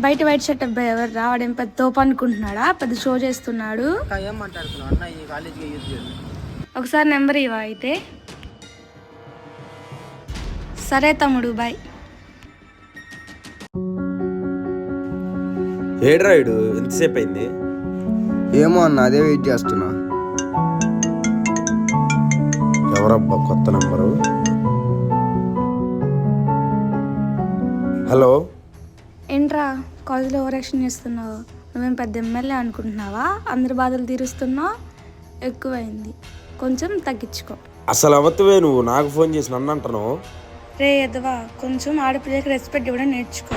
బయట white shirt అబ్బాయి ఎవరు రావడం పెద్ద తోపు అనుకుంటున్నాడా? పెద్ద షో చేస్తున్నాడు. ఏం మాట్లాడుతున్నావు అన్న? ఈ కాలేజీకి యూజ్ చేయాలి. ఒకసారి నెంబర్ ఇవ్వ అయితే. సరే తమ్ముడు, బాయ్. ఏడ్రాయుడు ఎంతసేపు అయింది? ఏమో అన్న, అదే వెయిట్ చేస్తున్నా. ఎవరబ్బా కొత్త నెంబరు? హలో. ఏంట్రా కాలేజీలో ఓవర్ యాక్షన్ చేస్తున్నావు? నువ్వేం పెద్ద ఎమ్మెల్యే అనుకుంటున్నావా? అందరి బాధలు తీరుస్తున్నావు. ఎక్కువైంది, కొంచెం తగ్గించుకో. అసలు అవత్తవే నువ్వు నాకు ఫోన్ చేసి నన్ను అంటున్నావు? రే ఎదవా, కొంచెం ఆడపిల్లకి రెస్పెక్ట్ ఇవ్వడం నేర్చుకో.